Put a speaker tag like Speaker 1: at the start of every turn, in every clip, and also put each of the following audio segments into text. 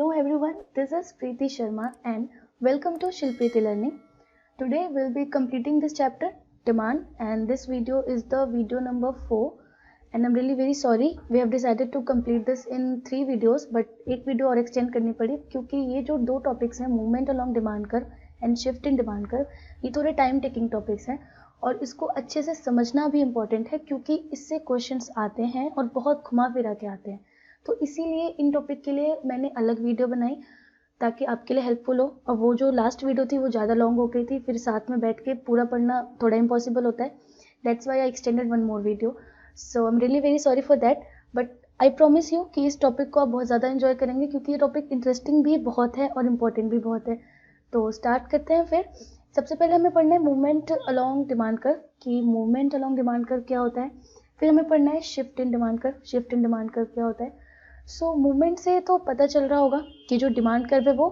Speaker 1: Hello everyone, this is Preeti Sharma and welcome to Shilpreeti Learning. Today we'll be completing this chapter, Demand, and this video is the video number 4 and I'm really very sorry we have decided to complete this in 3 videos but एक video और extend करनी पड़ी क्योंकि ये जो दो topics हैं movement along demand curve and shift in demand curve, ये थोड़े टाइम टेकिंग टॉपिक्स हैं और इसको अच्छे से समझना भी इम्पॉर्टेंट है क्योंकि इससे क्वेश्चंस आते हैं और बहुत घुमा फिरा के आते हैं। तो इसीलिए इन टॉपिक के लिए मैंने अलग वीडियो बनाई ताकि आपके लिए हेल्पफुल हो। और वो जो लास्ट वीडियो थी वो ज़्यादा लॉन्ग हो गई थी, फिर साथ में बैठ के पूरा पढ़ना थोड़ा इम्पॉसिबल होता है। That's why I extended one more video, so I am really very sorry for that, but I promise you कि इस टॉपिक को आप बहुत ज़्यादा इन्जॉय करेंगे क्योंकि ये टॉपिक इंटरेस्टिंग भी बहुत है और इम्पॉर्टेंट भी बहुत है। तो स्टार्ट करते हैं। फिर सबसे पहले हमें पढ़ना है मूवमेंट अलोंग डिमांड कर्व कि मूवमेंट अलोंग डिमांड कर्व क्या होता है। फिर हमें पढ़ना है shift in demand curve, shift in demand curve क्या होता है। सो मूवमेंट से तो पता चल रहा होगा कि जो डिमांड कर्व है वो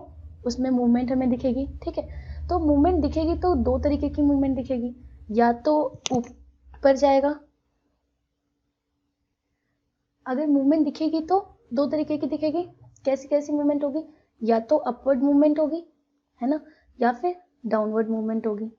Speaker 1: उसमें मूवमेंट हमें दिखेगी, ठीक है। तो मूवमेंट दिखेगी तो दो तरीके की मूवमेंट दिखेगी, या तो ऊपर जाएगा, अगर मूवमेंट दिखेगी तो दो तरीके की दिखेगी। कैसी कैसी मूवमेंट होगी, या तो अपवर्ड मूवमेंट होगी, है ना, या फिर डाउनवर्ड मूवमेंट होगी।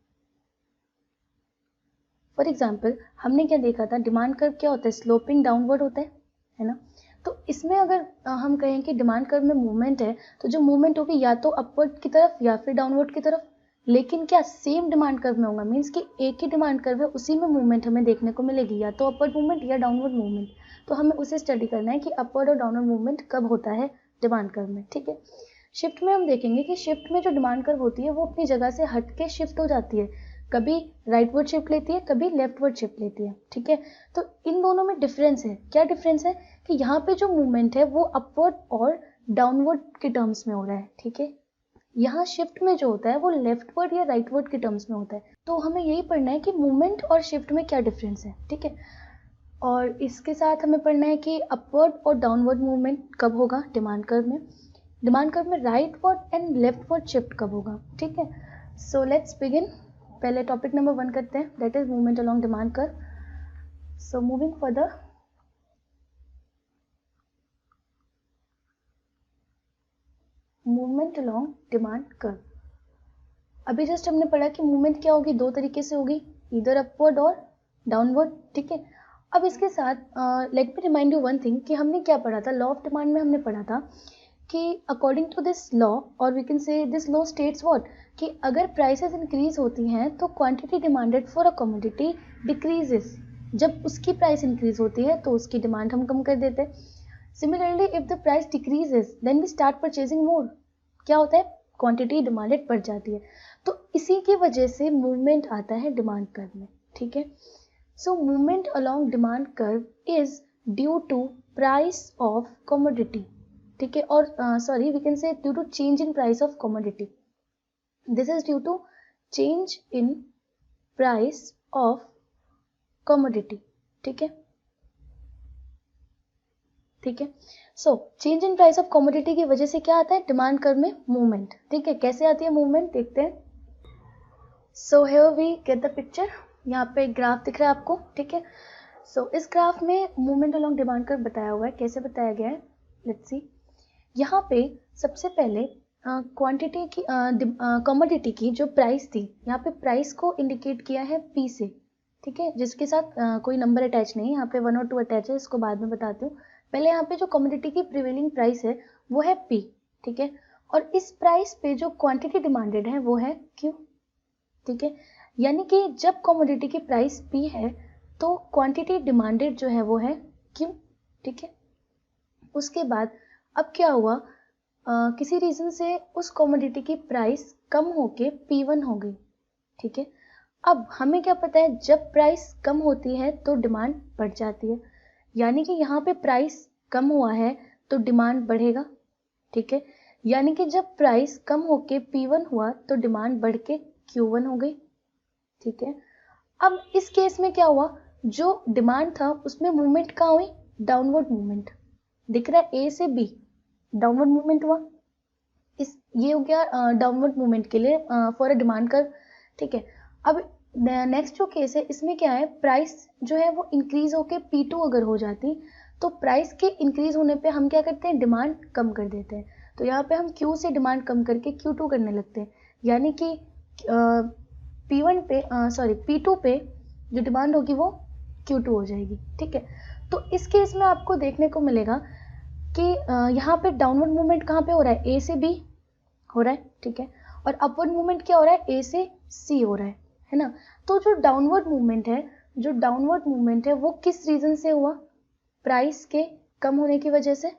Speaker 1: फॉर एग्जाम्पल हमने क्या देखा था, डिमांड कर्व क्या होता है, स्लोपिंग डाउनवर्ड होता है ना। तो इसमें अगर हम कहें कि डिमांड कर्व में मूवमेंट है तो जो मूवमेंट होगी या तो अपवर्ड की तरफ या फिर डाउनवर्ड की तरफ, लेकिन क्या सेम डिमांड कर्व में होगा, मीन्स कि एक ही डिमांड कर्व है उसी में मूवमेंट हमें देखने को मिलेगी, या तो अपवर्ड मूवमेंट या डाउनवर्ड मूवमेंट। तो हमें उसे स्टडी करना है कि अपवर्ड और डाउनवर्ड मूवमेंट कब होता है डिमांड कर्व में, ठीक है। शिफ्ट में हम देखेंगे कि शिफ्ट में जो डिमांड कर्व होती है वो अपनी जगह से हट के शिफ्ट हो जाती है, कभी राइटवर्ड शिफ्ट लेती है, कभी लेफ्टवर्ड शिफ्ट लेती है, ठीक है। तो इन दोनों में डिफरेंस है। क्या डिफरेंस है कि यहाँ पे जो मूवमेंट है वो अपवर्ड और डाउनवर्ड के टर्म्स में हो रहा है, ठीक है। यहाँ शिफ्ट में जो होता है वो लेफ्टवर्ड या राइटवर्ड के टर्म्स में होता है। तो हमें यही पढ़ना है कि मूवमेंट और शिफ्ट में क्या डिफरेंस है, ठीक है। और इसके साथ हमें पढ़ना है कि अपवर्ड और डाउनवर्ड मूवमेंट कब होगा डिमांड कर्व में, डिमांड कर्व में राइटवर्ड एंड लेफ्टवर्ड शिफ्ट कब होगा, ठीक है। So let's begin. पहले टॉपिक नंबर 1 करते हैं, that is movement along demand curve. So moving further, movement along demand curve. अभी जस्ट हमने पढ़ा कि मूवमेंट क्या होगी, दो तरीके से होगी, इधर अपवर्ड और डाउनवर्ड, ठीक है। अब इसके साथ let me remind you one thing कि हमने क्या पढ़ा था, लॉ ऑफ डिमांड में हमने पढ़ा था कि अकॉर्डिंग टू दिस लॉ, और we can say this law states what, कि अगर प्राइसेस इंक्रीज होती हैं तो quantity demanded for a commodity decreases. जब उसकी प्राइस इंक्रीज होती है तो उसकी डिमांड हम कम कर देते हैं। Similarly if the price decreases then we start purchasing more. क्या होता है, क्वांटिटी डिमांडेड बढ़ जाती है। तो इसी की वजह से मूवमेंट आता है डिमांड कर्व में, ठीक है। So movement along demand curve is due to price of commodity, ठीक है। और sorry we can say due to change in price of commodity, this is due to change in price of commodity, ठीक है, ठीक है। So change in price of commodity की वजह से क्या आता है डिमांड कर्व में मूवमेंट, ठीक है। कैसे आती है मूवमेंट देखते हैं। So here we get the picture, यहाँ पे एक ग्राफ दिख रहा है आपको, ठीक है। सो इस ग्राफ में मूवमेंट अलोंग डिमांड कर्व बताया हुआ है। कैसे बताया गया है, लेट्स सी। यहाँ पे सबसे पहले क्वांटिटी की कमोडिटी की जो प्राइस थी, यहाँ पे प्राइस को इंडिकेट किया है P से, ठीक है, जिसके साथ कोई नंबर अटैच नहीं है, यहाँ पे 1 और 2 अटैच है, इसको बाद में बताती हूँ। पहले यहाँ पे जो कमोडिटी की प्रिवेलिंग प्राइस है वो है P, ठीक है। और इस प्राइस पे जो क्वांटिटी डिमांडेड है वो है Q, ठीक है। यानी कि जब कमोडिटी की प्राइस P है तो क्वांटिटी डिमांडेड जो है वो है Q, ठीक है। उसके बाद अब क्या हुआ, किसी रीजन से उस कमोडिटी की प्राइस कम होके P1 हो गई, ठीक है। अब हमें क्या पता है, जब प्राइस कम होती है तो डिमांड बढ़ जाती है, यानी कि यहाँ पे प्राइस कम हुआ है तो डिमांड बढ़ेगा, ठीक है। यानी कि जब प्राइस कम होके P1 हुआ तो डिमांड बढ़ के Q1 हो गई, ठीक है। अब इस केस में क्या हुआ, जो डिमांड था उसमें मूवमेंट कहाँ हुई, डाउनवर्ड मूवमेंट दिख रहा है, A से B डाउनवर्ड मूवमेंट हुआ। ये हो गया डाउनवर्ड मूवमेंट के लिए फॉर अ डिमांड कर्व, ठीक है। अब नेक्स्ट जो केस है इसमें क्या है, प्राइस जो है वो इंक्रीज होके P2 अगर हो जाती तो प्राइस के इंक्रीज होने पे हम क्या करते हैं, डिमांड कम कर देते हैं। तो यहाँ पे हम Q से डिमांड कम करके Q2 करने लगते हैं, यानी कि P1 पे P2 पे जो डिमांड होगी वो Q2 हो जाएगी, ठीक है। तो इस केस में आपको देखने को मिलेगा कि यहाँ पे डाउनवर्ड मूवमेंट कहाँ पे हो रहा है, A से B हो रहा है, ठीक है, और अपवर्ड मूवमेंट क्या हो रहा है, A से C हो रहा है ना। तो जो डाउनवर्ड मूवमेंट है वो किस रीजन से हुआ, प्राइस के कम होने की वजह से,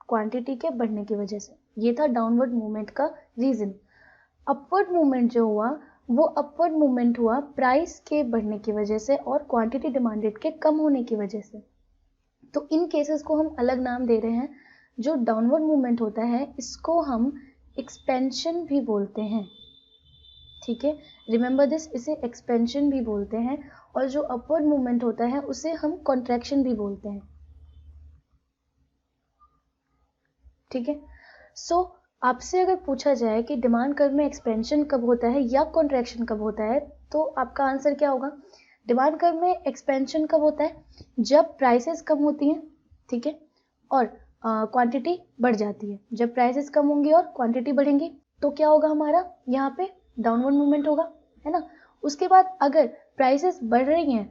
Speaker 1: क्वांटिटी के बढ़ने की वजह से, ये था डाउनवर्ड मूवमेंट का रीजन। अपवर्ड मूवमेंट जो हुआ वो अपवर्ड मूवमेंट हुआ प्राइस के बढ़ने की वजह से और क्वांटिटी डिमांडेड के कम होने की वजह से। तो इन केसेस को हम अलग नाम दे रहे हैं। जो डाउनवर्ड मूवमेंट होता है इसको हम एक्सपेंशन भी बोलते हैं, ठीक है, रिमेंबर दिस, इसे एक्सपेंशन भी बोलते हैं। और जो अपवर्ड मूवमेंट होता है उसे हम कॉन्ट्रैक्शन भी बोलते हैं, ठीक है। सो आपसे अगर पूछा जाए कि डिमांड कर्व में एक्सपेंशन कब होता है या कॉन्ट्रैक्शन कब होता है, तो आपका आंसर क्या होगा, डिमांड कर्व में एक्सपेंशन कब होता है, जब प्राइसेस कम होती हैं, ठीक है, और क्वांटिटी बढ़ जाती है। जब प्राइसेस कम होंगी और क्वांटिटी बढ़ेंगी तो क्या होगा, हमारा यहाँ पे डाउनवर्ड मूवमेंट होगा, है ना। उसके बाद अगर प्राइसेस बढ़ रही हैं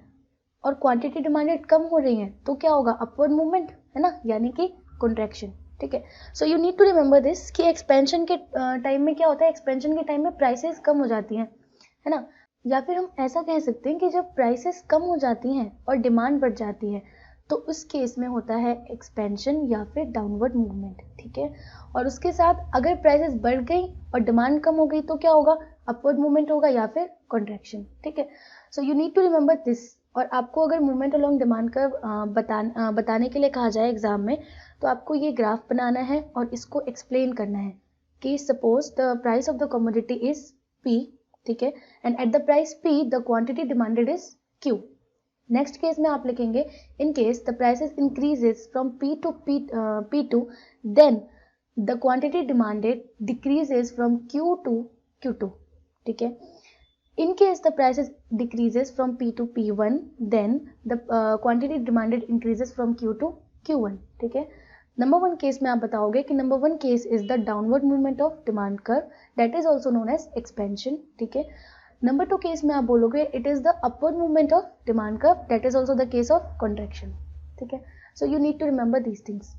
Speaker 1: और क्वांटिटी डिमांडेड कम हो रही है तो क्या होगा, अपवर्ड मूवमेंट, है ना, यानी कि कॉन्ट्रैक्शन, ठीक है। So you need to remember this कि एक्सपेंशन के टाइम में क्या होता है, एक्सपेंशन के टाइम में प्राइसेस कम हो जाती हैं, है ना, या फिर हम ऐसा कह सकते हैं कि जब प्राइसेस कम हो जाती हैं और डिमांड बढ़ जाती है तो उस केस में होता है एक्सपेंशन या फिर डाउनवर्ड मूवमेंट, ठीक है। और उसके साथ अगर प्राइसेस बढ़ गई और डिमांड कम हो गई तो क्या होगा, अपवर्ड मूवमेंट होगा या फिर कॉन्ट्रैक्शन, ठीक है। So you need to remember this. और आपको अगर मूवमेंट अलोंग डिमांड कर्व बताने के लिए कहा जाए एग्जाम में, तो आपको ये ग्राफ बनाना है और इसको एक्सप्लेन करना है कि suppose the price of the commodity is P, ठीक है, and at the price P the quantity demanded is Q। Next case में आप लिखेंगे in case the prices increases from P2 then the quantity demanded decreases from Q to Q2, ठीक है। In case the prices decreases from P to P1, then the quantity demanded increases from Q to Q1, ठीक है। Number one case में आप बताओगे कि number one case is the downward movement of demand curve, that is also known as expansion, ठीक है। Number two case में आप बोलोगे it is the upward movement of demand curve, that is also the case of contraction, ठीक है। So you need to remember these things.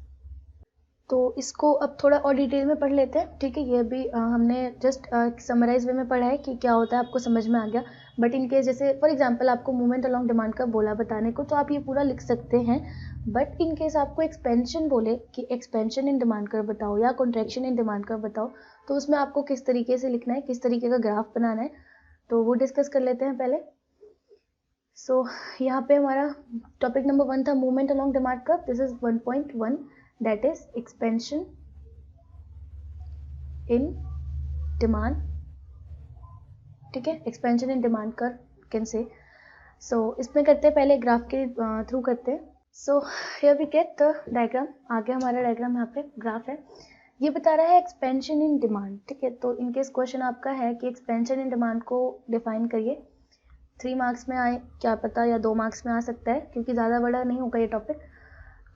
Speaker 1: तो इसको अब थोड़ा और डिटेल में पढ़ लेते हैं, ठीक है। ये भी हमने जस्ट समराइज वे में पढ़ा है कि क्या होता है, आपको समझ में आ गया। बट इन केस जैसे फॉर एग्जांपल आपको मूवमेंट अलोंग डिमांड का बोला बताने को, तो आप ये पूरा लिख सकते हैं। बट इन केस आपको एक्सपेंशन बोले कि एक्सपेंशन इन डिमांड कर बताओ या कॉन्ट्रैक्शन इन डिमांड कर बताओ, तो उसमें आपको किस तरीके से लिखना है, किस तरीके का ग्राफ बनाना है, तो वो डिस्कस कर लेते हैं पहले। सो यहाँ पे हमारा टॉपिक नंबर 1 था movement along demand curve. This is 1.1, that is expansion in demand, ठीक है, expansion in demand curve can say। so इसमें करते हैं पहले ग्राफ के थ्रू करते हैं। so here we get the diagram। आगे हमारा डायग्राम यहाँ पे ग्राफ है, ये बता रहा है एक्सपेंशन इन डिमांड, ठीक है। तो इनकेस क्वेश्चन आपका है कि एक्सपेंशन इन डिमांड को डिफाइन करिए, 3 मार्क्स में आए क्या पता, या 2 मार्क्स में आ सकता है, क्योंकि ज़्यादा बड़ा नहीं होगा ये टॉपिक।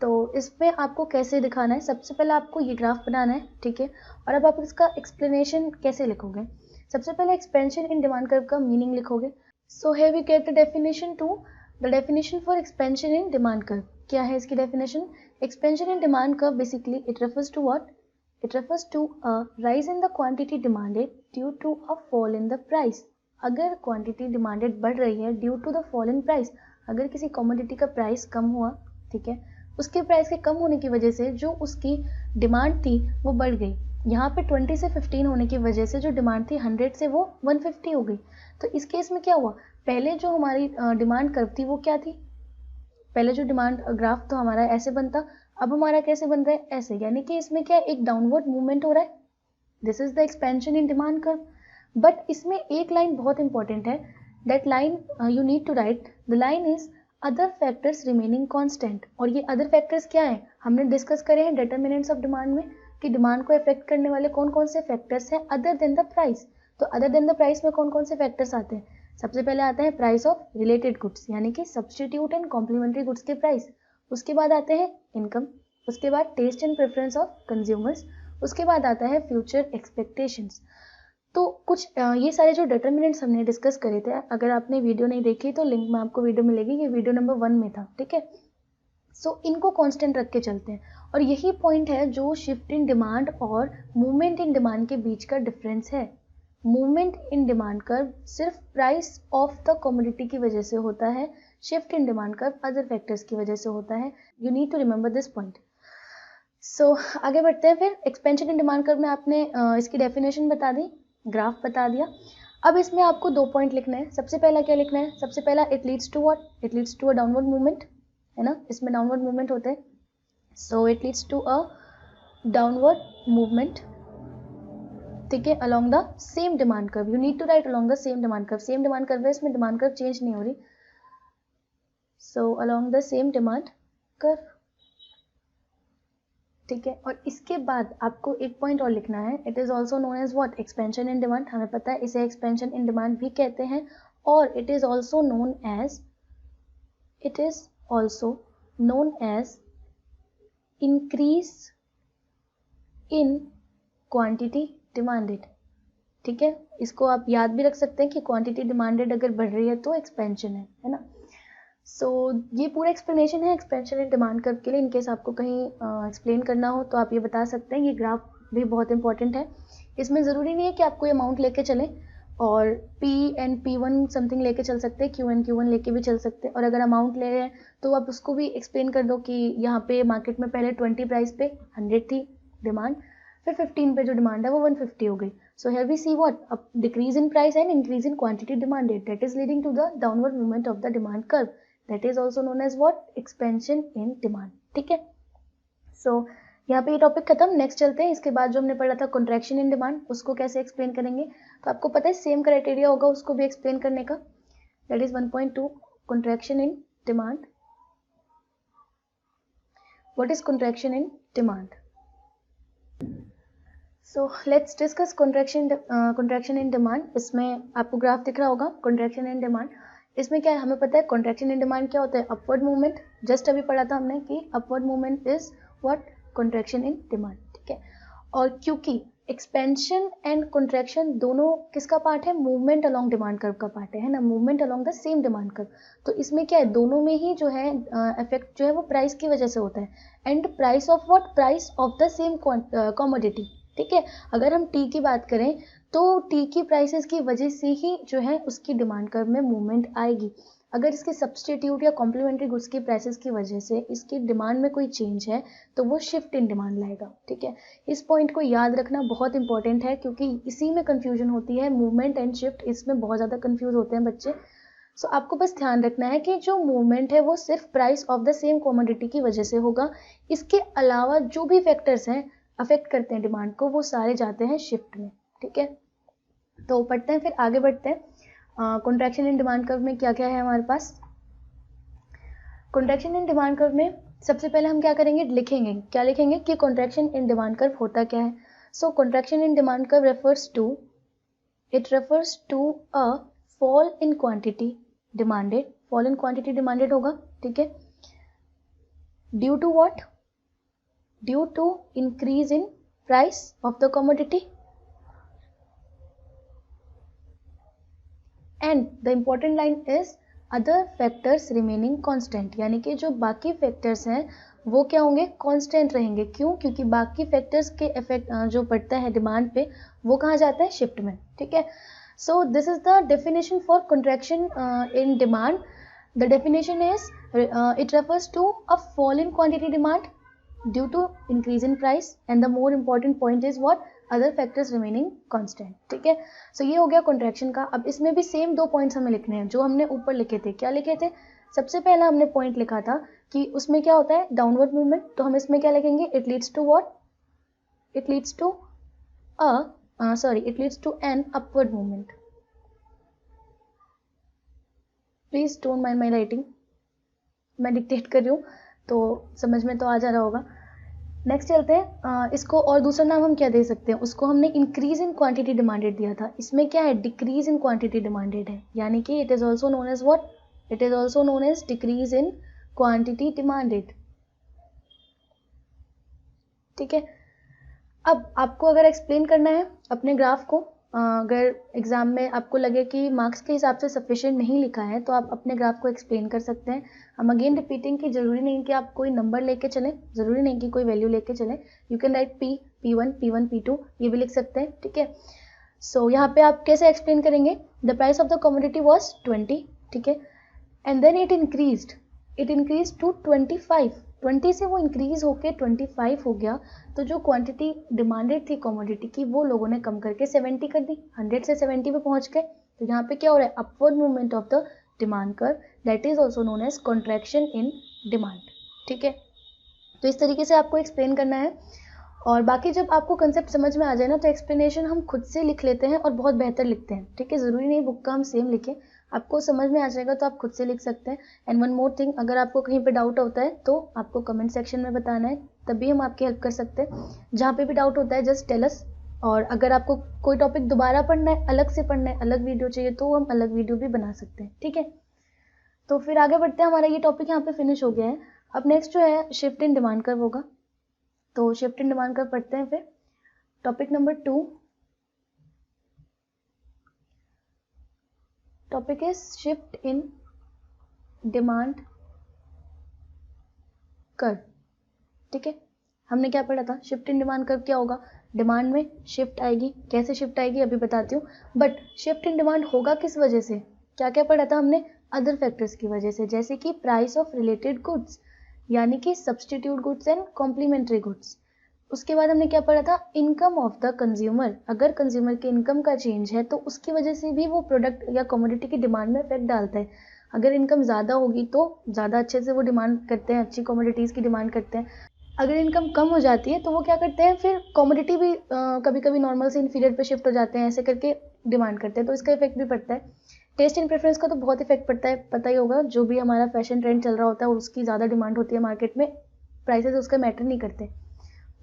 Speaker 1: तो इसमें आपको कैसे दिखाना है, सबसे पहले आपको ये ग्राफ बनाना है, ठीक है। और अब आप इसका एक्सप्लेनेशन कैसे लिखोगे, सबसे पहले एक्सपेंशन इन डिमांड कर्व का मीनिंग लिखोगे। So here we get the definition to, the definition for expansion in demand curve. क्या है इसकी definition, expansion in demand curve basically it refers to what, it refers to a rise in the quantity demanded due to a fall in the price. अगर quantity demanded बढ़ रही है due to the fall in price, अगर किसी commodity का price कम हुआ, ठीक है, उसके प्राइस के कम होने की वजह से जो उसकी डिमांड थी वो बढ़ गई। यहाँ पे 20 से 15 होने की वजह से जो डिमांड थी 100 से वो 150 हो गई। तो इस केस में क्या हुआ, पहले जो हमारी डिमांड कर्व थी वो क्या थी, पहले जो डिमांड ग्राफ तो हमारा ऐसे बनता, अब हमारा कैसे बन रहा है, ऐसे, यानी कि इसमें क्या एक डाउनवर्ड मूवमेंट हो रहा है। This is the expansion in demand curve. But इसमें एक लाइन बहुत इंपॉर्टेंट है, that line you need to write, the line is other factors remaining constant. और ये अदर फैक्टर्स क्या है, हमने डिस्कस करे हैं डिटर्मिनेंट्स ऑफ डिमांड में कि डिमांड को अफेक्ट करने वाले कौन कौन से फैक्टर्स हैं अदर देन द प्राइस। तो अदर देन द प्राइस में कौन कौन से फैक्टर्स आते हैं, सबसे पहले आता है प्राइस ऑफ रिलेटेड गुड्स, यानी कि सब्सटीट्यूट एंड कॉम्प्लीमेंट्री गुड्स के प्राइस। उसके बाद आते हैं इनकम, उसके बाद taste and preference of consumers, उसके बाद आता है फ्यूचर एक्सपेक्टेशंस। तो कुछ ये सारे जो डिटर्मिनेंट्स हमने डिस्कस करे थे, अगर आपने वीडियो नहीं देखी तो लिंक में आपको वीडियो मिलेगी, ये वीडियो नंबर 1 में था, ठीक है। सो इनको कांस्टेंट रख के चलते हैं, और यही पॉइंट है जो शिफ्ट इन डिमांड और मूवमेंट इन डिमांड के बीच का डिफरेंस है। मूवमेंट इन डिमांड कर्व सिर्फ प्राइस ऑफ द कमोडिटी की वजह से होता है, shift in demand curve other factors की वजह से होता है। You need to remember this point. So आगे बढ़ते हैं। फिर एक्सपेंशन इन डिमांड कर्व में आपने इसकी डेफिनेशन बता दी, ग्राफ बता दिया। अब इसमें आपको 2 पॉइंट लिखने हैं। सबसे पहला क्या लिखना है? सबसे पहला it leads to what? It leads to a downward movement, है ना, इसमें डाउनवर्ड मूवमेंट होते हैं। So it leads to a downward movement, ठीक है, along the same demand curve. You need to write along the same demand curve. Same demand curve है, इसमें demand curve change नहीं हो रही। So along the same demand curve, ठीक है। और इसके बाद आपको एक पॉइंट और लिखना है, it is also known as what? Expansion in demand. हमें पता है इसे एक्सपेंशन इन डिमांड भी कहते हैं, और it is also known as increase in quantity demanded, ठीक है। इसको आप याद भी रख सकते हैं कि क्वांटिटी डिमांडेड अगर बढ़ रही है तो एक्सपेंशन है ना। सो ये पूरा एक्सप्लेनेशन है एक्सपेंशन इन डिमांड कर्व के लिए। इनकेस आपको कहीं एक्सप्लेन करना हो तो आप ये बता सकते हैं। ये ग्राफ भी बहुत इंपॉर्टेंट है। इसमें ज़रूरी नहीं है कि आपको अमाउंट लेके चलें, और P एंड P1 समथिंग लेके चल सकते हैं, Q एंड Q1 लेके भी चल सकते हैं। और अगर अमाउंट ले रहे हैं तो आप उसको भी एक्सप्लेन कर दो कि यहाँ पे मार्केट में पहले 20 प्राइस पे 100 थी डिमांड, फिर 15 पे जो डिमांड है वो 150 हो गई। So here we see what? A decrease in price and increase in quantity demanded, that is leading to the downward movement of the demand curve, that is also known as what? Expansion in demand, ठीक है। सो यहाँ पे ये topic खत्म। Next चलते हैं। इसके बाद जो हमने पढ़ा था कॉन्ट्रैक्शन इन डिमांड, उसको कैसे एक्सप्लेन करेंगे, तो आपको पता है सेम क्राइटेरिया होगा उसको भी एक्सप्लेन करने का। That is 1.2 contraction in demand. What is contraction in demand? So let's discuss contraction in demand. इसमें आपको ग्राफ दिख रहा होगा कॉन्ट्रैक्शन इन डिमांड। इसमें क्या है, हमें पता है कॉन्ट्रैक्शन इन डिमांड क्या होता है? Upward movement. जस्ट अभी पढ़ा था हमने कि upward movement is what? Contraction in demand, ठीक है। और क्योंकि एक्सपेंशन एंड कॉन्ट्रैक्शन दोनों किसका पार्ट है? मूवमेंट अलोंग डिमांड कर्व का पार्ट है ना, movement along the same demand curve. तो इसमें क्या है, दोनों में ही जो है इफेक्ट जो है वो प्राइस की वजह से होता है। And price of what? Price of the same commodity, ठीक है। अगर हम टी की बात करें तो टी की प्राइसेस की वजह से ही जो है उसकी डिमांड कर्व में मूवमेंट आएगी। अगर इसके सब्सटीट्यूट या कॉम्प्लीमेंट्री गुड्स की प्राइसेस की वजह से इसकी डिमांड में कोई चेंज है तो वो शिफ्ट इन डिमांड लाएगा, ठीक है। इस पॉइंट को याद रखना बहुत इंपॉर्टेंट है, क्योंकि इसी में कंफ्यूजन होती है, मूवमेंट एंड शिफ्ट, इसमें बहुत ज़्यादा कंफ्यूज होते हैं बच्चे। सो आपको बस ध्यान रखना है कि जो मूवमेंट है वो सिर्फ price of the same commodity की वजह से होगा। इसके अलावा जो भी फैक्टर्स हैं अफेक्ट करते हैं डिमांड को, वो सारे जाते हैं शिफ्ट में, ठीक है। तो पढ़ते हैं, फिर आगे बढ़ते हैं। कॉन्ट्रैक्शन इन डिमांड कर्व में क्या क्या है हमारे पास? कॉन्ट्रैक्शन इन डिमांड कर्व में सबसे पहले हम क्या करेंगे, लिखेंगे। क्या लिखेंगे कि कॉन्ट्रैक्शन इन डिमांड कर्व होता क्या है। So contraction in demand curve refers to a fall in quantity demanded, fall in quantity demanded होगा, ठीक है। Due to what? Due to increase in price of the commodity and the important line is other factors remaining constant, यानी कि जो बाकी factors हैं वो क्या होंगे? कांस्टेंट रहेंगे। क्यों? क्योंकि बाकी फैक्टर्स के इफेक्ट जो पड़ता है डिमांड पे वो कहाँ जाता है? शिफ्ट में, ठीक है। So this is the definition for contraction in demand. The definition is it refers to a fall in quantity demand due to increase in price, and the more important point is what? Other factors remaining constant, ठीक है। सो ये हो गया contraction का। अब इसमें भी same 2 points हमें लिखने हैं जो हमने ऊपर लिखे थे। क्या लिखे थे? सबसे पहला हमने पॉइंट लिखा था कि उसमें क्या होता है? Downward movement. तो हम इसमें क्या लिखेंगे? It leads to what? It leads to it leads to an upward movement. Please don't mind my writing, मैं डिक्टेट कर रही हूँ तो समझ में तो आ जा रहा होगा। नेक्स्ट चलते हैं। इसको और दूसरा नाम हम क्या दे सकते हैं? उसको हमने इंक्रीज इन क्वांटिटी डिमांडेड दिया था। इसमें क्या है? डिक्रीज इन क्वांटिटी डिमांडेड है, यानी कि it is also known as what? It is also known as decrease in quantity demanded, ठीक है। अब आपको अगर एक्सप्लेन करना है अपने ग्राफ को, अगर एग्जाम में आपको लगे कि मार्क्स के हिसाब से सफिशिएंट नहीं लिखा है तो आप अपने ग्राफ को एक्सप्लेन कर सकते हैं। हम अगेन रिपीटिंग कि जरूरी नहीं कि आप कोई नंबर लेके चलें, जरूरी नहीं कि कोई वैल्यू लेके चलें। You can write P, P1, P1, P2 ये भी लिख सकते हैं, ठीक है। सो यहाँ पे आप कैसे एक्सप्लेन करेंगे, the price of the commodity was 20, ठीक है, and then it increase to 25, 20 से वो इंक्रीज होके 25 हो गया, तो जो क्वांटिटी डिमांडेड थी कमोडिटी की वो लोगों ने कम करके 70 कर दी, 100 से 70 पे पहुंच गए। तो यहाँ पे क्या हो रहा है, upward movement of the demand curve, that is also known as contraction in demand, ठीक है। तो इस तरीके से आपको एक्सप्लेन करना है। और बाकी जब आपको कंसेप्ट समझ में आ जाए ना तो एक्सप्लेनेशन हम खुद से लिख लेते हैं और बहुत बेहतर लिखते हैं, ठीक है। ज़रूरी नहीं बुक का हम सेम लिखें, आपको समझ में आ जाएगा तो आप खुद से लिख सकते हैं। एंड वन मोर थिंग, अगर आपको कहीं पे डाउट होता है तो आपको कमेंट सेक्शन में बताना है, तभी हम आपकी हेल्प कर सकते हैं। जहाँ पे भी डाउट होता है जस्ट टेल अस। और अगर आपको कोई टॉपिक दोबारा पढ़ना है, अलग से पढ़ना है, अलग वीडियो चाहिए तो हम अलग वीडियो भी बना सकते हैं, ठीक है। तो फिर आगे बढ़ते हैं, हमारा ये टॉपिक यहाँ पे फिनिश हो गया है। अब नेक्स्ट जो है शिफ्ट इन डिमांड कर्व होगा, तो शिफ्ट इन डिमांड कर्व पढ़ते हैं। फिर topic number 2, topic is shift in demand curve, ठीक है। हमने क्या पढ़ा था, शिफ्ट इन डिमांड कर्व क्या होगा, डिमांड में शिफ्ट आएगी, कैसे शिफ्ट आएगी अभी बताती हूँ, बट शिफ्ट इन डिमांड होगा किस वजह से, क्या क्या पढ़ा था हमने, अदर फैक्टर्स की वजह से, जैसे कि प्राइस ऑफ रिलेटेड गुड्स, यानी कि substitute goods and complementary goods. उसके बाद हमने क्या पढ़ा था, इनकम ऑफ द कंज्यूमर, अगर कंज्यूमर के इनकम का चेंज है तो उसकी वजह से भी वो प्रोडक्ट या कमोडिटी की डिमांड में इफेक्ट डालता है। अगर इनकम ज़्यादा होगी तो ज़्यादा अच्छे से वो डिमांड करते हैं, अच्छी कमोडिटीज़ की डिमांड करते हैं। अगर इनकम कम हो जाती है तो वो क्या करते हैं, फिर कमोडिटी भी कभी कभी नॉर्मल से इन्फीरियर पे शिफ्ट हो जाते हैं, ऐसे करके डिमांड करते हैं, तो इसका इफेक्ट भी पड़ता है। टेस्ट एंड प्रेफरेंस का तो बहुत इफेक्ट पड़ता है, पता ही होगा, जो भी हमारा फैशन ट्रेंड चल रहा होता है और उसकी ज़्यादा डिमांड होती है मार्केट में, प्राइसेस उसका मैटर नहीं करते।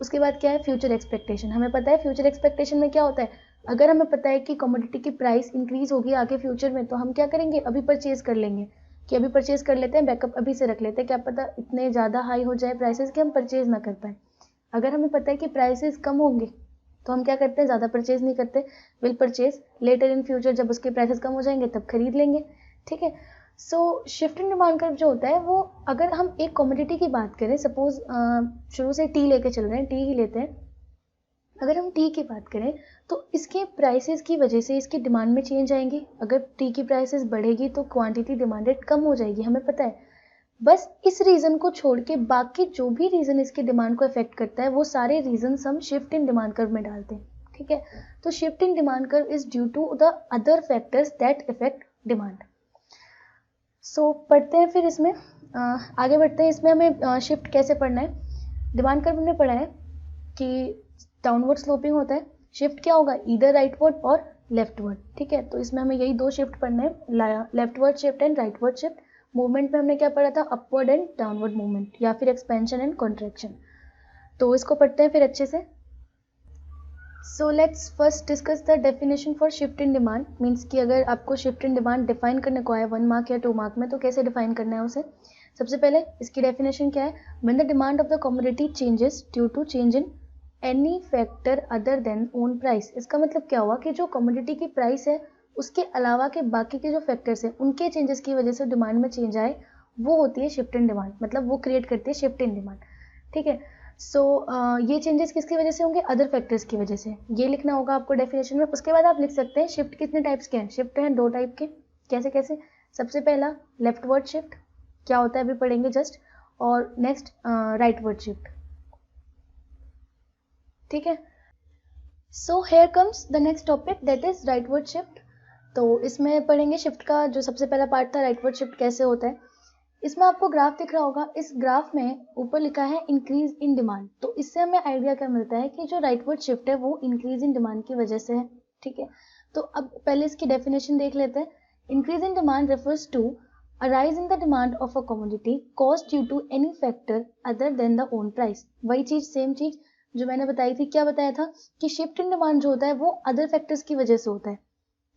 Speaker 1: उसके बाद क्या है, फ्यूचर एक्सपेक्टेशन। हमें पता है फ्यूचर एक्सपेक्टेशन में क्या होता है, अगर हमें पता है कि कमोडिटी की प्राइस इंक्रीज होगी आगे फ्यूचर में, तो हम क्या करेंगे, अभी परचेज कर लेंगे, कि अभी परचेज कर लेते हैं, बैकअप अभी से रख लेते हैं, क्या पता इतने ज़्यादा हाई हो जाए प्राइसेस कि हम परचेज ना कर पाए। अगर हमें पता है कि प्राइसेस कम होंगे तो हम क्या करते हैं, ज़्यादा परचेज नहीं करते, will purchase later in future, जब उसके प्राइसेस कम हो जाएंगे तब खरीद लेंगे, ठीक है। सो शिफ्ट इन डिमांड कर्व जो होता है वो, अगर हम एक कमोडिटी की बात करें, सपोज शुरू से टी लेके चल रहे हैं, टी ही लेते हैं, अगर हम टी की बात करें तो इसके प्राइसेस की वजह से इसकी डिमांड में चेंज आएंगी। अगर टी की प्राइसेस बढ़ेगी तो क्वांटिटी डिमांडेड कम हो जाएगी, हमें पता है। बस इस रीज़न को छोड़ के बाकी जो भी रीज़न इसकी डिमांड को अफेक्ट करता है वो सारे रीजन हम शिफ्ट इन डिमांड कर्व में डालते हैं, ठीक है। तो shift in demand curve is due to the other factors that effect demand. So पढ़ते हैं फिर इसमें, आगे बढ़ते हैं। इसमें हमें शिफ्ट कैसे पढ़ना है, डिमांड कर्व हमने पढ़ा है कि डाउनवर्ड स्लोपिंग होता है, शिफ्ट क्या होगा, ईदर राइटवर्ड और लेफ्टवर्ड, ठीक है। तो इसमें हमें यही दो शिफ्ट पढ़ना है, leftward shift and rightward shift. Movement में हमने क्या पढ़ा था, अपवर्ड एंड डाउनवर्ड मूवमेंट, या फिर एक्सपेंशन एंड कॉन्ट्रैक्शन। तो इसको पढ़ते हैं फिर अच्छे से। So let's first discuss the definition for shift in demand. Means कि अगर आपको शिफ्ट इन डिमांड डिफाइन करने को आया 1 मार्क या 2 मार्क में, तो कैसे डिफाइन करना है उसे। सबसे पहले इसकी डेफिनेशन क्या है, when the demand of the commodity changes due to change in any factor other than own price. इसका मतलब क्या हुआ कि जो कमोडिटी की प्राइस है उसके अलावा के बाकी के जो फैक्टर्स हैं उनके चेंजेस की वजह से डिमांड में चेंज आए, वो होती है शिफ्ट इन डिमांड, मतलब वो क्रिएट करती है शिफ्ट इन डिमांड, ठीक है। सो ये चेंजेस किसकी वजह से होंगे, अदर फैक्टर्स की वजह से, ये लिखना होगा आपको डेफिनेशन में। उसके बाद आप लिख सकते हैं शिफ्ट कितने टाइप्स के हैं, शिफ्ट हैं 2 टाइप के, कैसे कैसे। सबसे पहला लेफ्टवर्ड शिफ्ट, क्या होता है अभी पढ़ेंगे जस्ट, और नेक्स्ट राइटवर्ड शिफ्ट, ठीक है। So here comes the next topic that is rightward shift. तो इसमें पढ़ेंगे शिफ्ट का जो सबसे पहला पार्ट था, राइटवर्ड शिफ्ट कैसे होता है। इसमें आपको ग्राफ दिख रहा होगा, इस ग्राफ में ऊपर लिखा है इंक्रीज इन डिमांड। तो इससे हमें आइडिया क्या मिलता है कि जो राइटवर्ड शिफ्ट है वो इंक्रीज इन डिमांड की वजह से है, ठीक है। तो अब पहले इसकी डेफिनेशन देख लेते हैं। Increase in demand refers to a rise in the demand of a commodity caused due to any factor other than the own price. वही चीज, सेम चीज जो मैंने बताई थी, क्या बताया था कि शिफ्ट इन डिमांड जो होता है वो अदर फैक्टर्स की वजह से होता है,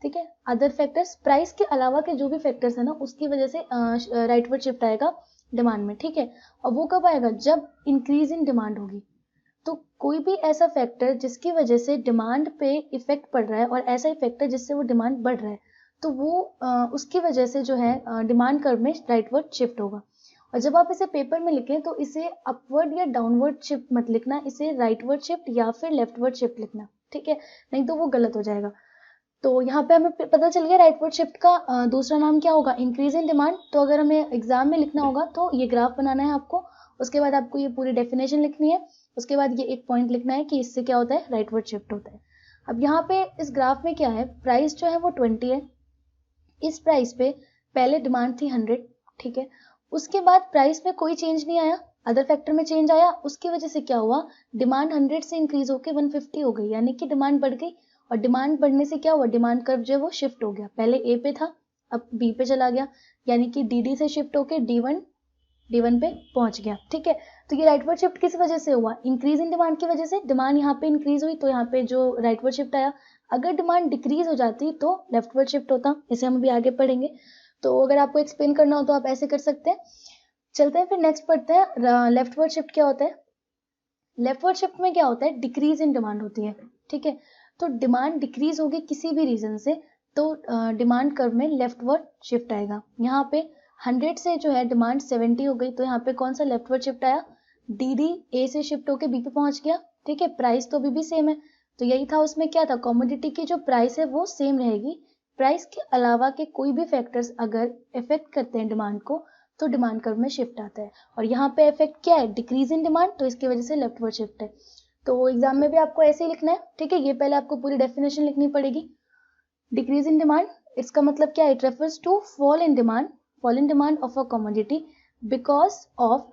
Speaker 1: ठीक है। अदर फैक्टर्स, प्राइस के अलावा के जो भी फैक्टर्स है ना उसकी वजह से राइटवर्ड शिफ्ट आएगा डिमांड में, ठीक है। और वो कब आएगा, जब इंक्रीज इन डिमांड होगी। तो कोई भी ऐसा फैक्टर जिसकी वजह से डिमांड पे इफेक्ट पड़ रहा है और ऐसा फैक्टर जिससे वो डिमांड बढ़ रहा है, तो वो उसकी वजह से जो है डिमांड कर्व में राइटवर्ड शिफ्ट होगा। और जब आप इसे पेपर में लिखें तो इसे अपवर्ड या डाउनवर्ड शिफ्ट मत लिखना, इसे राइटवर्ड शिफ्ट या फिर लेफ्टवर्ड शिफ्ट लिखना, ठीक है, नहीं तो वो गलत हो जाएगा। तो यहाँ पे हमें पता चल गया राइटवर्ड शिफ्ट का दूसरा नाम क्या होगा, इंक्रीज इन डिमांड। तो अगर हमें एग्जाम में लिखना होगा तो ये ग्राफ बनाना है आपको, उसके बाद आपको ये पूरी डेफिनेशन लिखनी है, उसके बाद ये एक पॉइंट लिखना है कि इससे क्या होता है, राइटवर्ड शिफ्ट होता है। अब यहाँ पे इस ग्राफ में क्या है, प्राइस जो है वो 20 है, इस प्राइस पे पहले डिमांड थी 100, ठीक है, उसके बाद प्राइस में कोई चेंज नहीं आया, अदर फैक्टर में चेंज आया, उसकी वजह से क्या हुआ, डिमांड 100 से इंक्रीज होकर 150 हो गई, यानी कि डिमांड बढ़ गई। और डिमांड बढ़ने से क्या हुआ, डिमांड कर्व जो है वो शिफ्ट हो गया, पहले ए पे था अब बी पे चला गया, यानी कि डी से शिफ्ट होकर डी1 पे पहुंच गया, ठीक है। तो ये राइटवर्ड शिफ्ट किस वजह से हुआ, इंक्रीज इन डिमांड की वजह से, डिमांड यहाँ पे इंक्रीज हुई तो यहाँ पे जो राइटवर्ड शिफ्ट आया। अगर डिमांड डिक्रीज हो जाती तो लेफ्टवर्ड शिफ्ट होता, इसे हम अभी आगे पढ़ेंगे। तो अगर आपको एक्सप्लेन करना हो तो आप ऐसे कर सकते हैं। चलते हैं फिर नेक्स्ट पढ़ते हैं, लेफ्टवर्ड शिफ्ट क्या होता है। लेफ्टवर्ड शिफ्ट में क्या होता है, डिक्रीज इन डिमांड होती है, ठीक है। तो डिमांड डिक्रीज होगी किसी भी रीजन से तो डिमांड कर्व में लेफ्टवर्ड शिफ्ट आएगा। यहाँ पे 100 से जो है डिमांड 70 हो गई, तो यहाँ पे कौन सा लेफ्टवर्ड शिफ्ट आया, डी ए से शिफ्ट होके बी पे पहुंच गया, ठीक है। प्राइस तो अभी भी सेम है, तो यही था, उसमें क्या था, कमोडिटी की जो प्राइस है वो सेम रहेगी, प्राइस के अलावा के कोई भी फैक्टर्स अगर इफेक्ट करते हैं डिमांड को तो डिमांड कर्व में शिफ्ट आता है। और यहाँ पे इफेक्ट क्या है, डिक्रीज इन डिमांड, तो इसकी वजह से लेफ्टवर्ड शिफ्ट है। तो एग्जाम में भी आपको ऐसे ही लिखना है, ठीक है। ये पहले आपको पूरी डेफिनेशन लिखनी पड़ेगी। डिक्रीज इन डिमांड, इसका मतलब क्या है, it refers to fall in demand of a commodity because of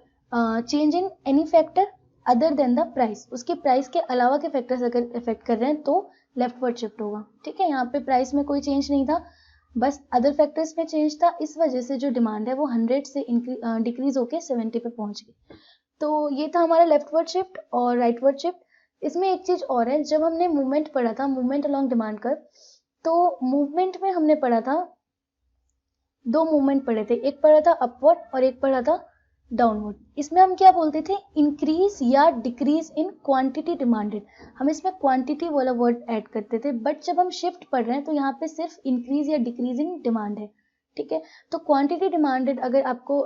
Speaker 1: change in any factor other than the price. उसके प्राइस के अलावा के फैक्टर्स अगर इफेक्ट कर रहे हैं तो लेफ्टवर्ड शिफ्ट होगा, ठीक है। यहाँ पे प्राइस में कोई चेंज नहीं था, बस अदर फैक्टर्स में चेंज था, इस वजह से जो डिमांड है वो 100 से डिक्रीज होके 70 पे पहुंच गई। तो ये था हमारा लेफ्टवर्ड शिफ्ट और राइटवर्ड शिफ्ट। इसमें एक चीज और है, जब हमने मूवमेंट पढ़ा था, मूवमेंट अलोंग डिमांड कर्व, तो मूवमेंट में हमने पढ़ा था, दो मूवमेंट पढ़े थे, एक पढ़ा था अपवर्ड और एक पढ़ा था डाउनवर्ड। इसमें हम क्या बोलते थे, इंक्रीज या डिक्रीज इन क्वांटिटी डिमांडेड, हम इसमें क्वांटिटी वाला वर्ड ऐड करते थे, बट जब हम शिफ्ट पढ़ रहे हैं तो यहाँ पे सिर्फ इंक्रीज या डिक्रीजिंग डिमांड है, ठीक है। तो क्वांटिटी डिमांडेड अगर आपको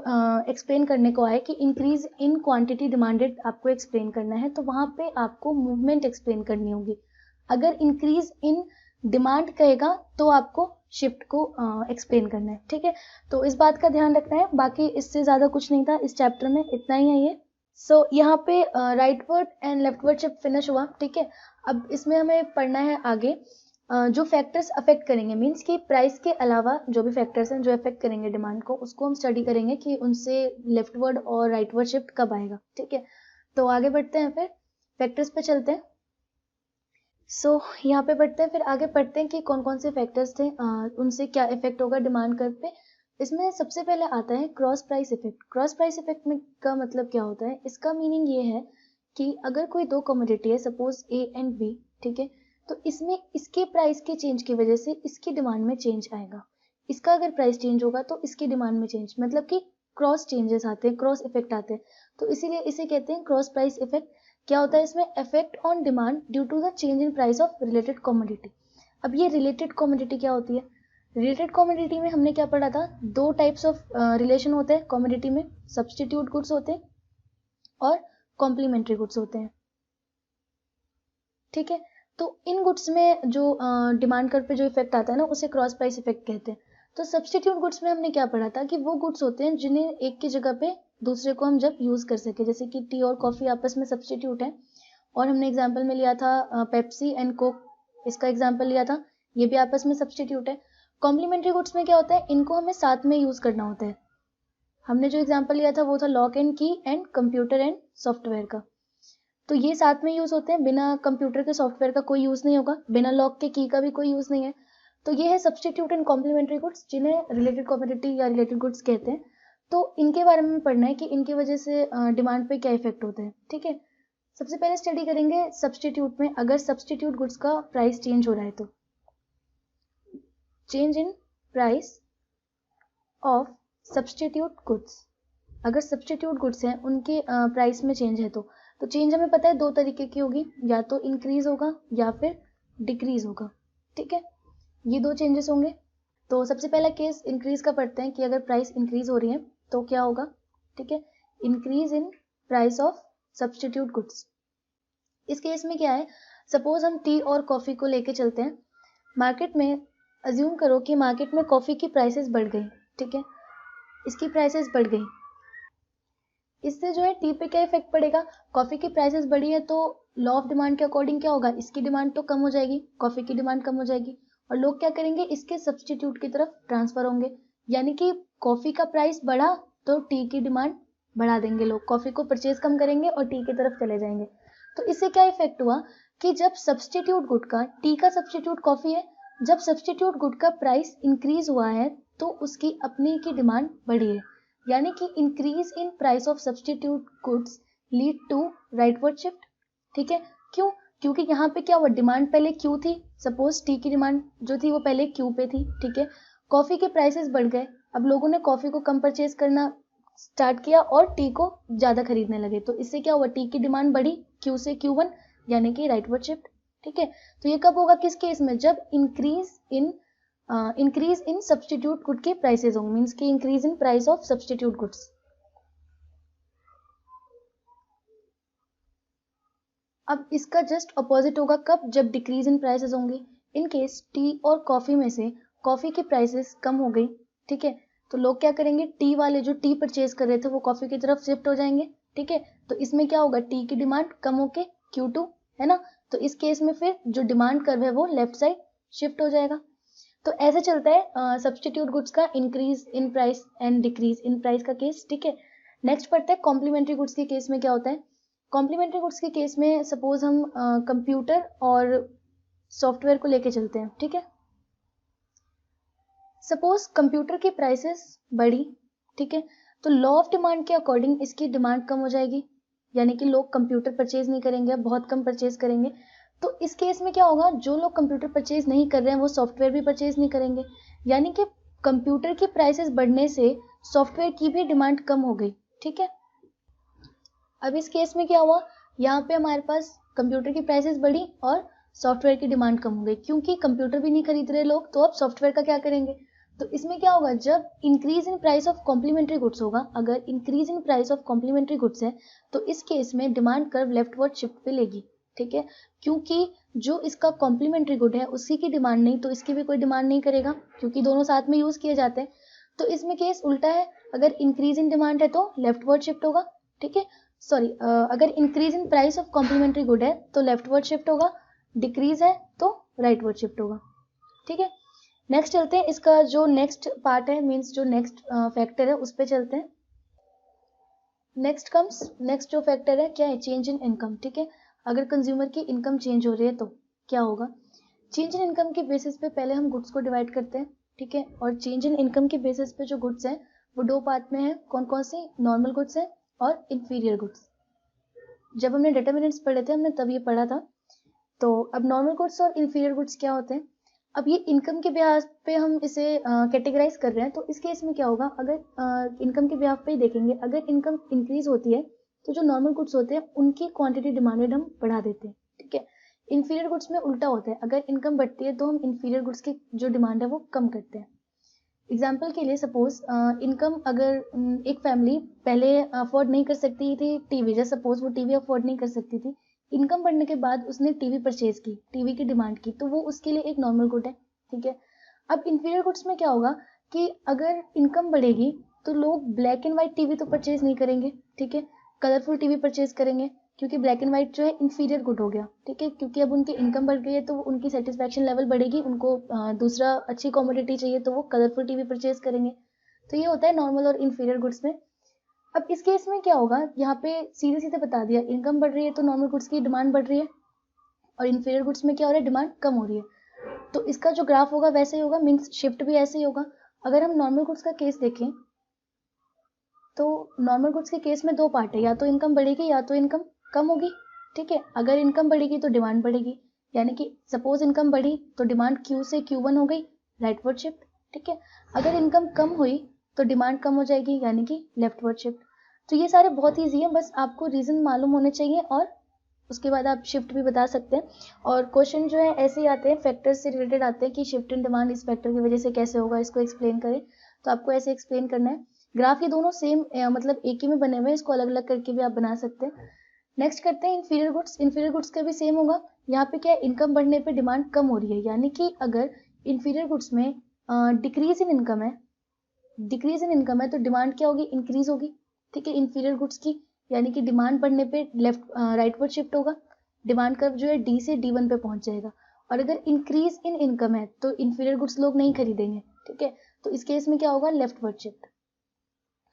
Speaker 1: एक्सप्लेन करने को आए कि इंक्रीज इन क्वांटिटी डिमांडेड आपको एक्सप्लेन करना है, तो वहां पे आपको मूवमेंट एक्सप्लेन करनी होगी। अगर इंक्रीज इन डिमांड कहेगा तो आपको शिफ्ट को एक्सप्लेन करना है, ठीक है। तो इस बात का ध्यान रखना है, बाकी इससे ज्यादा कुछ नहीं था इस चैप्टर में, इतना ही है ये। सो यहाँ पे rightward and leftward shift finish हुआ, ठीक है। अब इसमें हमें पढ़ना है आगे जो फैक्टर्स अफेक्ट करेंगे, मीन्स कि प्राइस के अलावा जो भी फैक्टर्स हैं जो अफेक्ट करेंगे डिमांड को, उसको हम स्टडी करेंगे कि उनसे लेफ्टवर्ड और राइटवर्ड शिफ्ट कब आएगा, ठीक है। तो आगे बढ़ते हैं, फिर फैक्टर्स पे चलते हैं। यहाँ पे बढ़ते हैं, फिर आगे पढ़ते हैं कि कौन कौन से फैक्टर्स थे, उनसे क्या इफेक्ट होगा डिमांड कर्व पे। इसमें सबसे पहले आता है cross price effect. Cross price effect में का मतलब क्या होता है, इसका मीनिंग ये है कि अगर कोई दो कमोडिटी है, सपोज ए एंड बी, ठीक है, तो इसमें इसके प्राइस के चेंज की वजह से इसकी डिमांड में चेंज आएगा, इसका अगर प्राइस चेंज होगा तो इसकी डिमांड में चेंज, मतलब कि क्रॉस चेंजेस आते हैं, क्रॉस इफेक्ट आते हैं, तो इसीलिए इसे कहते हैं क्रॉस प्राइस इफेक्ट। क्या होता है इसमें, effect on demand due to the change in price of related commodity. अब ये रिलेटेड कमोडिटी क्या होती है, रिलेटेड कमोडिटी में हमने क्या पढ़ा था, दो टाइप्स ऑफ रिलेशन होते हैं कमोडिटी में, सब्सटीट्यूट गुड्स होते हैं और कॉम्प्लीमेंट्री गुड्स होते हैं, ठीक है। तो इन गुड्स में जो डिमांड कर्व पे जो इफेक्ट आता है ना, उसे क्रॉस प्राइस इफेक्ट कहते हैं। तो सब्सटीट्यूट गुड्स में हमने क्या पढ़ा था कि वो गुड्स होते हैं जिन्हें एक की जगह पे दूसरे को हम जब यूज कर सके, जैसे कि टी और कॉफी आपस में सब्सटीट्यूट है, और हमने एग्जांपल में लिया था पेप्सी एंड कोक, इसका एग्जांपल लिया था, ये भी आपस में सब्सटीट्यूट है। कॉम्प्लीमेंट्री गुड्स में क्या होता है, इनको हमें साथ में यूज करना होता है। हमने जो एग्जांपल लिया था वो था लॉक एंड की एंड कंप्यूटर एंड सॉफ्टवेयर का, तो ये साथ में यूज होते हैं, बिना कंप्यूटर के सॉफ्टवेयर का कोई यूज नहीं होगा, बिना लॉक के की का भी कोई यूज नहीं है। तो ये है सब्सटीट्यूट एंड कॉम्प्लीमेंट्री गुड्स, जिन्हें रिलेटेड कमोडिटी या रिलेटेड गुड्स कहते हैं। तो इनके बारे में पढ़ना है कि इनकी वजह से डिमांड पे क्या इफेक्ट होता है, ठीक है। सबसे पहले स्टडी करेंगे सब्सटीट्यूट में, अगर सब्सटीट्यूट गुड्स का प्राइस चेंज हो रहा है तो change in price of substitute goods, अगर सब्सटीट्यूट गुड्स हैं उनके प्राइस में चेंज है तो तो चेंज हमें पता है दो तरीके की होगी, या तो इंक्रीज होगा या फिर डिक्रीज होगा, ठीक है, ये दो चेंजेस होंगे। तो सबसे पहला केस इंक्रीज का पढ़ते हैं कि अगर प्राइस इंक्रीज हो रही है तो क्या होगा, ठीक है, increase in price of substitute goods. इस केस में क्या है, सपोज हम टी और कॉफी को लेके चलते हैं मार्केट में। अज्यूम करो कि मार्केट में कॉफी की प्राइसेस बढ़ गई, ठीक है, इसकी प्राइसेस बढ़ गई, इससे जो है टी पे क्या इफेक्ट पड़ेगा, कॉफी की प्राइसेस बढ़ी है तो लॉ ऑफ डिमांड के अकॉर्डिंग क्या होगा, इसकी डिमांड तो कम हो जाएगी, कॉफी की डिमांड कम हो जाएगी, और लोग क्या करेंगे, इसके सब्सटीट्यूट की तरफ ट्रांसफर होंगे, यानी कि कॉफी का प्राइस बढ़ा तो टी की डिमांड बढ़ा देंगे, लोग कॉफी को परचेज कम करेंगे और टी की तरफ चले जाएंगे। तो इससे क्या इफेक्ट हुआ कि जब सब्सटीट्यूट गुड का, टी का सब्सटीट्यूट कॉफी है, जब सब्सटीट्यूट गुड का प्राइस इंक्रीज हुआ है तो उसकी अपनी की डिमांड बढ़ी है, यानी कि increase in price of substitute goods lead to rightward shift, ठीक है, क्यों, क्योंकि यहाँ पे क्या हुआ, डिमांड पहले क्यू थी, सपोज टी की डिमांड जो थी वो पहले क्यू पे थी, ठीक है, कॉफी के प्राइसेस बढ़ गए, अब लोगों ने कॉफी को कम परचेज करना स्टार्ट किया और टी को ज्यादा खरीदने लगे, तो इससे क्या हुआ, टी की डिमांड बढ़ी क्यू से Q1, यानी कि राइटवर्ड शिफ्ट, ठीक है। तो ये कब होगा, किस केस में, जब इंक्रीज इन सब्सटीट्यूट गुड के प्राइसेस होंगे, मींस कि increase in price of substitute goods. अब इसका जस्ट अपोजिट होगा कब, जब डिक्रीज इन प्राइसेस होंगे। इन केस टी और कॉफी में से कॉफी की प्राइसेस कम हो गई, ठीक है, तो लोग क्या करेंगे, टी वाले जो टी परचेज कर रहे थे वो कॉफी की तरफ शिफ्ट हो जाएंगे, ठीक है, तो इसमें क्या होगा, टी की डिमांड कम होके Q2, है ना, तो इस केस में फिर जो डिमांड कर्व है वो लेफ्ट साइड शिफ्ट हो जाएगा। तो ऐसे चलता है सब्सटीट्यूट गुड्स का increase in price and decrease in price का केस, ठीक है। नेक्स्ट पढ़ते हैं कॉम्प्लीमेंट्री गुड्स के केस में क्या होता है। कॉम्प्लीमेंट्री गुड्स के केस में सपोज हम कंप्यूटर और सॉफ्टवेयर को लेके चलते हैं, ठीक है, सपोज कंप्यूटर की प्राइसेस बढ़ी, ठीक है, तो लॉ ऑफ डिमांड के अकॉर्डिंग इसकी डिमांड कम हो जाएगी, यानी कि लोग कंप्यूटर परचेज नहीं करेंगे, बहुत कम परचेज करेंगे। तो इस केस में क्या होगा, जो लोग कंप्यूटर परचेज नहीं कर रहे हैं वो सॉफ्टवेयर भी परचेज नहीं करेंगे, यानी कि कंप्यूटर की प्राइसेस बढ़ने से सॉफ्टवेयर की भी डिमांड कम हो गई, ठीक है। अब इस केस में क्या हुआ, यहाँ पे हमारे पास कंप्यूटर की प्राइसेस बढ़ी और सॉफ्टवेयर की डिमांड कम हो गई, क्योंकि कंप्यूटर भी नहीं खरीद रहे लोग, तो अब सॉफ्टवेयर का क्या करेंगे। तो इसमें क्या होगा, जब increase in price of complementary goods होगा, अगर increase in price of complementary goods है तो इस केस में डिमांड कर्व लेफ्टवर्ड शिफ्ट पे लेगी, ठीक है, क्योंकि जो इसका कॉम्प्लीमेंट्री गुड है उसी की डिमांड नहीं, तो इसकी भी कोई डिमांड नहीं करेगा, क्योंकि दोनों साथ में यूज किए जाते हैं। तो इसमें केस उल्टा है, अगर इंक्रीज इन डिमांड है तो लेफ्टवर्ड शिफ्ट होगा, ठीक है, सॉरी, अगर increase in price of complementary good है तो लेफ्टवर्ड शिफ्ट होगा, डिक्रीज है तो राइटवर्ड शिफ्ट होगा, ठीक है। नेक्स्ट चलते हैं, इसका जो नेक्स्ट पार्ट है, मींस जो नेक्स्ट फैक्टर है उस पे चलते हैं। नेक्स्ट जो फैक्टर है क्या है, चेंज इन इनकम, ठीक है, अगर कंज्यूमर की इनकम चेंज हो रही है तो क्या होगा। चेंज इन इनकम के बेसिस पे पहले हम गुड्स को डिवाइड करते हैं, ठीक है, और चेंज इन इनकम के बेसिस पे जो गुड्स हैं वो दो पार्ट में है, कौन कौन सी, नॉर्मल गुड्स है और इंफीरियर गुड्स। जब हमने डिटरमिनेंट्स पढ़े थे हमने तब ये पढ़ा था। तो अब नॉर्मल गुड्स और इंफीरियर गुड्स क्या होते हैं, अब ये इनकम के ब्याज पे हम इसे कैटेगराइज कर रहे हैं, तो इस केस में क्या होगा, अगर इनकम के ब्याज पे ही देखेंगे, अगर इनकम इंक्रीज होती है तो जो नॉर्मल गुड्स होते हैं उनकी क्वांटिटी डिमांडेड हम बढ़ा देते हैं, ठीक है। इंफीरियर गुड्स में उल्टा होता है, अगर इनकम बढ़ती है तो हम इंफीरियर गुड्स की जो डिमांड है वो कम करते हैं। एग्जाम्पल के लिए सपोज इनकम, अगर एक फैमिली पहले अफोर्ड नहीं कर सकती थी टीवी, जैसे सपोज वो टीवी अफोर्ड नहीं कर सकती थी, इनकम बढ़ने के बाद उसने टीवी परचेज की, टीवी की डिमांड की, तो वो उसके लिए एक नॉर्मल गुड है, ठीक है। अब इंफीरियर गुड्स में क्या होगा कि अगर इनकम बढ़ेगी तो लोग ब्लैक एंड व्हाइट टीवी तो परचेज नहीं करेंगे, ठीक है, कलरफुल टीवी परचेज करेंगे, क्योंकि ब्लैक एंड व्हाइट जो है इंफीरियर गुड हो गया, ठीक है, क्योंकि अब उनकी इनकम बढ़ गई है तो उनकी सेटिस्फेक्शन लेवल बढ़ेगी, उनको दूसरा अच्छी कॉमोडिटी चाहिए तो वो कलरफुल टीवी परचेज करेंगे। तो ये होता है नॉर्मल और इंफीरियर गुड्स में। अब इस केस में क्या होगा, यहाँ पे सीधे सीधे बता दिया, इनकम बढ़ रही है तो नॉर्मल गुड्स की डिमांड बढ़ रही है, और इंफीरियर गुड्स में क्या हो रहा है, डिमांड कम हो रही है। तो इसका जो ग्राफ होगा वैसे ही होगा, मीन्स शिफ्ट भी ऐसे ही होगा। अगर हम नॉर्मल गुड्स का केस देखें तो नॉर्मल गुड्स के केस में दो पार्ट है, या तो इनकम बढ़ेगी या तो इनकम कम होगी, ठीक है। अगर इनकम बढ़ेगी तो डिमांड बढ़ेगी, यानी कि सपोज इनकम बढ़ी तो डिमांड Q से Q1 हो गई, राइटवर्ड शिफ्ट, ठीक है। अगर इनकम कम हुई तो डिमांड कम हो जाएगी, यानी कि लेफ्टवर्ड शिफ्ट। तो ये सारे बहुत ईजी है, बस आपको रीज़न मालूम होने चाहिए और उसके बाद आप शिफ्ट भी बता सकते हैं। और क्वेश्चन जो है ऐसे ही आते हैं, फैक्टर्स से रिलेटेड आते हैं कि शिफ्ट इन डिमांड इस फैक्टर की वजह से कैसे होगा, इसको एक्सप्लेन करें। तो आपको ऐसे एक्सप्लेन करना है। ग्राफ ये दोनों सेम मतलब एक ही में बने हुए हैं, इसको अलग अलग करके भी आप बना सकते हैं। नेक्स्ट करते हैं इन्फीरियर गुड्स। इन्फीरियर गुड्स का भी सेम होगा। यहाँ पे क्या है, इनकम बढ़ने पे डिमांड कम हो रही है, यानी कि अगर इन्फीरियर गुड्स में डिक्रीज इन इनकम है, तो डिमांड क्या होगी, इंक्रीज होगी। ठीक है, इन्फीरियर गुड्स की, यानी कि डिमांड बढ़ने पे लेफ्ट राइटवर्ड शिफ्ट होगा, डिमांड कर्व जो है डी से D1 पे पहुंच जाएगा। और अगर इंक्रीज इन इनकम है तो इन्फीरियर गुड्स लोग नहीं खरीदेंगे। ठीक है, तो इस केस में क्या होगा, लेफ्टवर्ड शिफ्ट।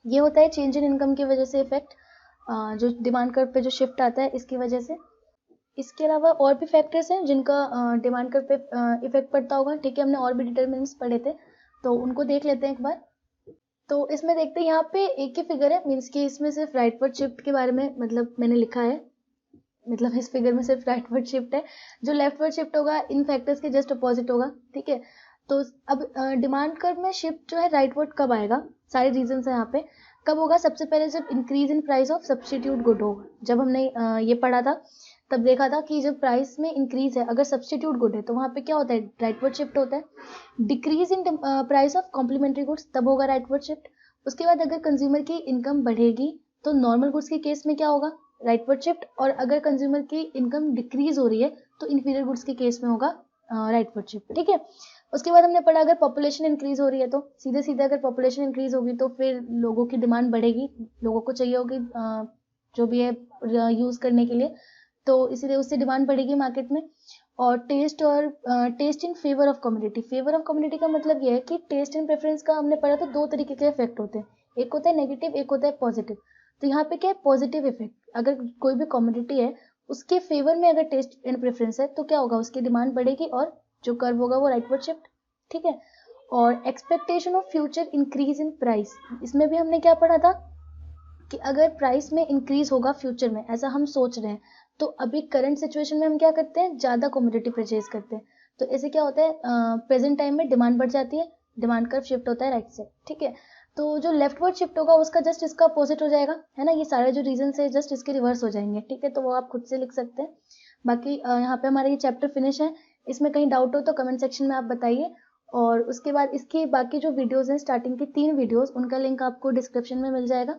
Speaker 1: ये होता है चेंज इन इनकम की वजह से इफेक्ट, जो डिमांड कर्व पे जो शिफ्ट आता है इसकी वजह से। इसके अलावा और भी फैक्टर्स हैं जिनका डिमांड कर्व पे इफेक्ट पड़ता होगा। ठीक है, हमने और भी डिटर्मिनेंट्स पढ़े थे, तो उनको देख लेते हैं एक बार। तो इसमें देखते हैं, यहाँ पे एक ही फिगर है, मीन्स कि इसमें सिर्फ राइटवर्ड शिफ्ट के बारे में मतलब मैंने लिखा है, मतलब इस फिगर में सिर्फ राइटवर्ड शिफ्ट है। जो लेफ्टवर्ड शिफ्ट होगा इन फैक्टर्स के जस्ट अपोजिट होगा। ठीक है, तो अब डिमांड कर्व में शिफ्ट जो है राइटवर्ड कब आएगा, सारे रीजन है यहाँ पे। कब होगा, सबसे पहले जब increase in price of substitute good होगा। जब हमने ये पढ़ा था तब देखा था कि जब प्राइस में इंक्रीज है, अगर सब्स्टिट्यूट गुड है तो वहाँ पे क्या होता है, राइटवर्ड शिफ्ट होता है। Decrease in price of complementary goods, तब होगा राइटवर्ड शिफ्ट। उसके बाद अगर कंज्यूमर की इनकम बढ़ेगी तो नॉर्मल गुड्स के केस में क्या होगा, राइटवर्ड शिफ्ट। और अगर कंज्यूमर की इनकम डिक्रीज हो रही है तो इन्फीरियर गुड्स के केस में होगा राइटवर्ड शिफ्ट। ठीक है, उसके बाद हमने पढ़ा अगर पॉपुलेशन इंक्रीज हो रही है तो सीधे सीधे अगर पॉपुलेशन इंक्रीज होगी तो फिर लोगों की डिमांड बढ़ेगी, लोगों को चाहिए होगी जो भी है यूज करने के लिए, तो इसीलिए उससे डिमांड बढ़ेगी मार्केट में। और taste in favour of community. Favour of community का मतलब ये है कि टेस्ट एंड प्रेफरेंस का हमने पढ़ा तो दो तरीके के इफेक्ट होते हैं, एक होता है नेगेटिव, एक होता है पॉजिटिव। तो यहाँ पे क्या है, पॉजिटिव इफेक्ट, अगर कोई भी कम्युनिटी है उसके फेवर में अगर टेस्ट एंड प्रेफरेंस है तो क्या होगा, उसकी डिमांड बढ़ेगी और जो कर्व होगा वो राइटवर्ड शिफ्ट। ठीक है, और expectation of future increase in price, इसमें भी हमने क्या पढ़ा था कि अगर प्राइस में इंक्रीज होगा फ्यूचर में, ऐसा हम सोच रहे हैं, तो अभी करंट सिचुएशन में हम क्या करते हैं, ज्यादा कमोडिटी परचेज करते हैं। तो ऐसे क्या होता है, प्रेजेंट टाइम में डिमांड बढ़ जाती है, डिमांड कर्व शिफ्ट होता है राइट से। ठीक है, तो जो लेफ्टवर्ड शिफ्ट होगा उसका जस्ट इसका अपोजिट हो जाएगा, है ना। ये सारे जो रीजन है जस्ट इसके रिवर्स हो जाएंगे। ठीक है, तो वो आप खुद से लिख सकते हैं। बाकी यहाँ पे हमारा ये चैप्टर फिनिश है। इसमें कहीं डाउट हो तो कमेंट सेक्शन में आप बताइए। और उसके बाद इसकी बाकी जो वीडियोस हैं, स्टार्टिंग की 3 वीडियोस, उनका लिंक आपको डिस्क्रिप्शन में मिल जाएगा।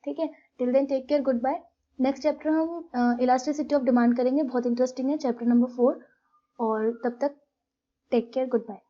Speaker 1: ठीक है, till then take care, good bye. Next chapter हम इलास्टिसिटी ऑफ डिमांड करेंगे, बहुत इंटरेस्टिंग है, चैप्टर नंबर 4। और तब तक टेक केयर, गुड बाय।